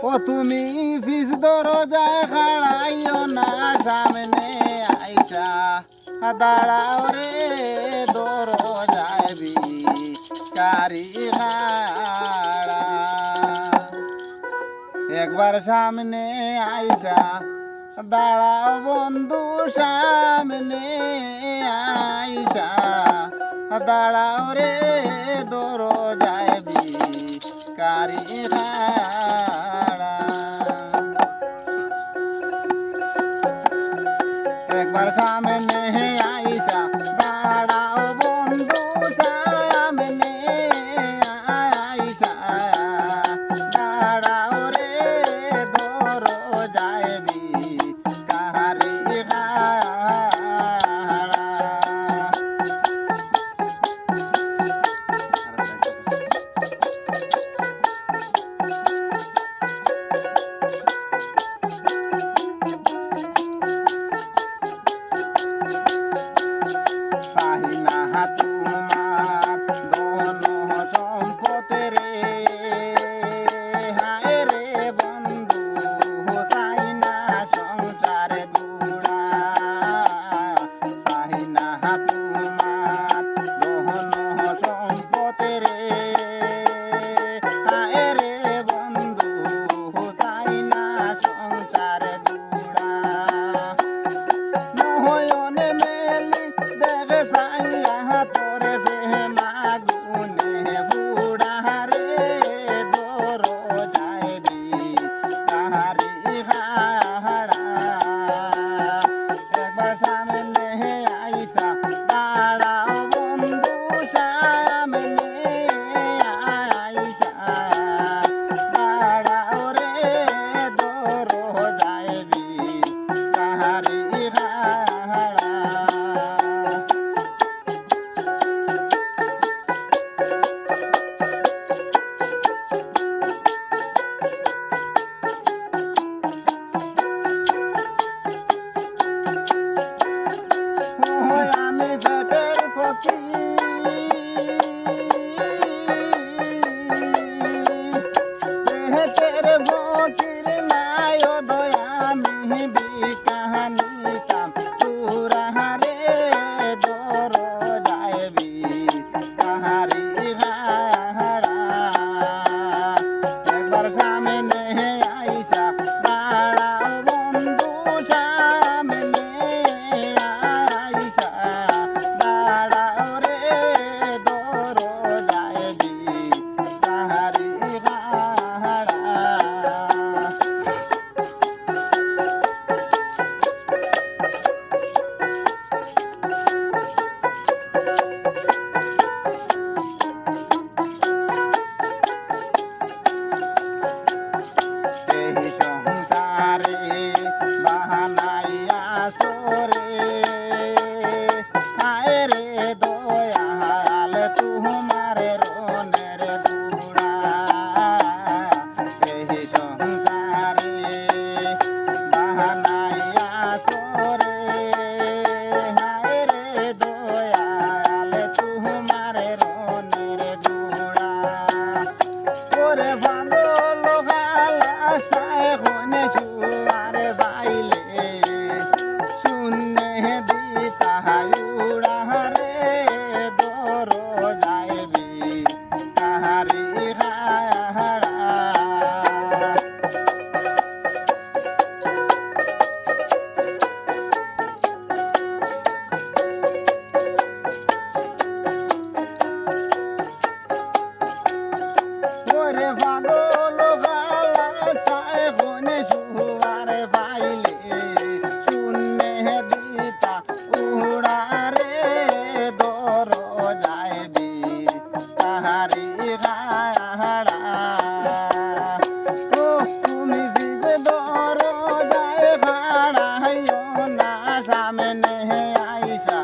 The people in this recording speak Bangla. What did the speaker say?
ও তুমি ফিস দরজায় খাড়াইও না, সামনে আইসা দাঁড়াও রে দরজায় ভিখারি খাড়া। একবার সামনে আইসা দাঁড়াও বন্ধু, সামনে আইসা দাঁড়াও রে দরজায় ভিখারি খাড়া। একবার সামনে আইসা দাঁড়াও বন্ধু, সামনে আইসা দাঁড়াও রে দরজায় ভিখারি খাড়া। তোমার ধন সম্পদ রে, হায় রে বন্ধু চাই না সংসার গুড়া। চাই না তোমার ধন সম্পদ রে, হায় রে বন্ধু চাই না সংসার গুড়া। নয়নে মেলি দেখে সাইয়া তোরে প্রেমা গুনে বুড়া রে দরজায় ভিখারি খাড়া। একবার সামনে আইসা দাঁড়াও বন্ধু, সামনে আইসা দাঁড়াও রে দরজায় ভিখারি খাড়া। আমি পেটের ফকির, পেটের ফকির নাই ও দয়া, আমি বিকাহানিতাম পুরা রে দরজায় ভিখারি খাড়া। একবার সামনে আইসা দাঁড়াও বন্ধু, সামনে আইসা দাঁড়াও রে দরজায় ভিখারি খাড়া। এই সংসারে বাহানাইয়া সরে, হায় রে দয়াল তোমার রনের গুড়া। এই সংসারে বাহানাইয়া সরে, হায় রে দয়াল তোমার রনের গুড়া। ওরে পাগল গালা সায় হনে সুয়ার বাইলে, শূন্যে দিতা উড়া রে দরজায় ভিখারি খাড়া। ওরে পাগল গালা সায় হনে সুয়ার বাইলে, শূন্যে দিতা উড়া রে দরজায় ভিখারি খাড়া। ও তুমি বিগে দরজায় খাড়াইও না, সামনে আইসা